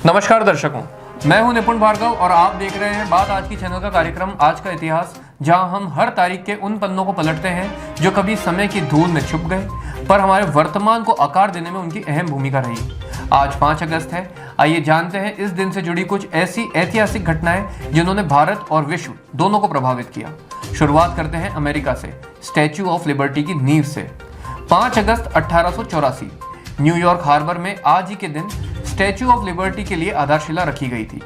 नमस्कार दर्शकों, मैं हूं निपुण भार्गव और आप देख रहे हैं बात आज की चैनल का कार्यक्रम आज का इतिहास, जहां हम हर तारीख के उन पन्नों को पलटते हैं जो कभी समय की धूल में छुप गए पर हमारे वर्तमान को आकार देने में उनकी अहम भूमिका रही। आज 5 अगस्त है। आइए जानते हैं इस दिन से जुड़ी कुछ ऐसी ऐतिहासिक घटनाएं जिन्होंने भारत और विश्व दोनों को प्रभावित किया। शुरुआत करते हैं अमेरिका से, स्टैच्यू ऑफ लिबर्टी की नींव से। 5 अगस्त 1884 न्यूयॉर्क हार्बर में आज ही के दिन स्टैच्यू ऑफ लिबर्टी के लिए आधारशिला रखी गई थी।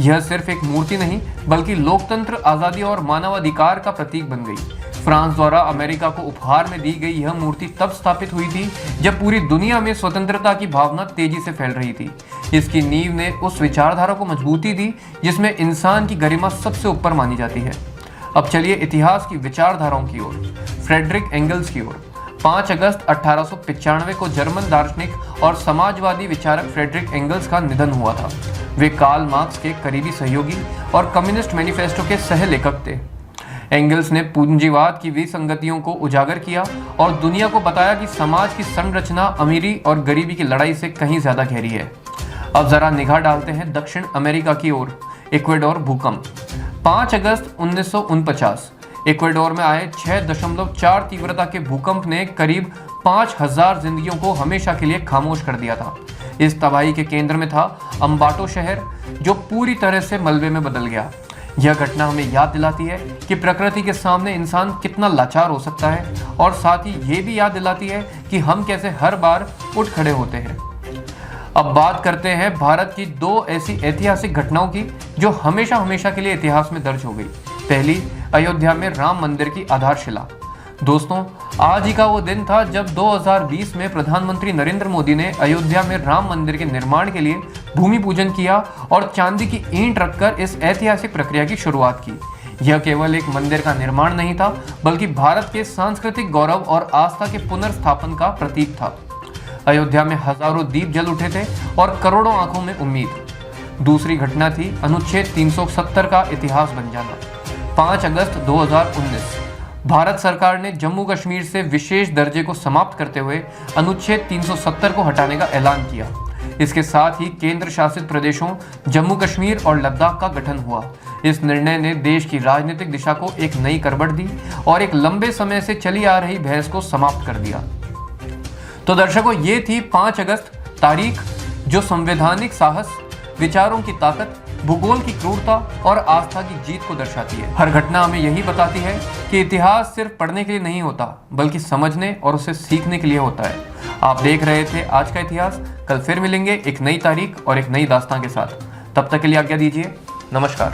यह सिर्फ एक मूर्ति नहीं बल्कि लोकतंत्र, आज़ादी और मानवाधिकार का प्रतीक बन गई। फ्रांस द्वारा अमेरिका को उपहार में दी गई यह मूर्ति तब स्थापित हुई थी जब पूरी दुनिया में स्वतंत्रता की भावना तेजी से फैल रही थी। इसकी नींव ने उस विचारधारा को मजबूती दी जिसमें इंसान की गरिमा सबसे ऊपर मानी जाती है। अब चलिए इतिहास की विचारधाराओं की ओर, फ्रेडरिक एंगल्स की ओर। 5 अगस्त 1895 को जर्मन दार्शनिक और समाजवादी विचारक फ्रेडरिक एंगल्स का निधन हुआ था। वे कार्ल मार्क्स के करीबी सहयोगी और कम्युनिस्ट मैनिफेस्टो के सह लेखक थे। एंगल्स ने पूंजीवाद की विसंगतियों को उजागर किया और दुनिया को बताया कि समाज की संरचना अमीरी और गरीबी की लड़ाई से कहीं ज्यादा गहरी है। अब जरा निगाह डालते हैं दक्षिण अमेरिका की ओर, इक्वेडोर भूकंप। 5 अगस्त 1949 इक्वेडोर में आए 6.4 तीव्रता के भूकंप ने करीब 5000 जिंदगियों को हमेशा के लिए खामोश कर दिया था। इस तबाही के केंद्र में था अम्बाटो शहर, जो पूरी तरह से मलबे में बदल गया। यह घटना हमें याद दिलाती है कि प्रकृति के सामने इंसान कितना लाचार हो सकता है और साथ ही ये भी याद दिलाती है कि हम कैसे हर बार उठ खड़े होते हैं। अब बात करते हैं भारत की 2 ऐसी ऐतिहासिक घटनाओं की जो हमेशा हमेशा के लिए इतिहास में दर्ज हो गई। पहली, अयोध्या में राम मंदिर की आधारशिला। दोस्तों, आज ही का वो दिन था जब 2020 में प्रधानमंत्री नरेंद्र मोदी ने अयोध्या में राम मंदिर के निर्माण के लिए भूमि पूजन किया और चांदी की ईंट रखकर इस ऐतिहासिक प्रक्रिया की शुरुआत की। यह केवल एक मंदिर का निर्माण नहीं था बल्कि भारत के सांस्कृतिक गौरव और आस्था के पुनर्स्थापन का प्रतीक था। अयोध्या में हजारों दीप जल उठे थे और करोड़ों आंखों में उम्मीद। दूसरी घटना थी अनुच्छेद 370 का इतिहास बन जाना। 5 अगस्त 2019 भारत सरकार ने जम्मू कश्मीर से विशेष दर्जे को समाप्त करते हुए अनुच्छेद 370 को हटाने का ऐलान किया। इसके साथ ही केंद्र शासित प्रदेशों जम्मू कश्मीर और लद्दाख का गठन हुआ। इस निर्णय ने देश की राजनीतिक दिशा को एक नई करवट दी और एक लंबे समय से चली आ रही बहस को समाप्त कर दिया। तो दर्शकों, ये थी 5 अगस्त तारीख जो संवैधानिक साहस, विचारों की ताकत, भूगोल की क्रूरता और आस्था की जीत को दर्शाती है। हर घटना हमें यही बताती है कि इतिहास सिर्फ पढ़ने के लिए नहीं होता बल्कि समझने और उसे सीखने के लिए होता है। आप देख रहे थे आज का इतिहास। कल फिर मिलेंगे एक नई तारीख और एक नई दास्तां के साथ। तब तक के लिए आज्ञा दीजिए। नमस्कार।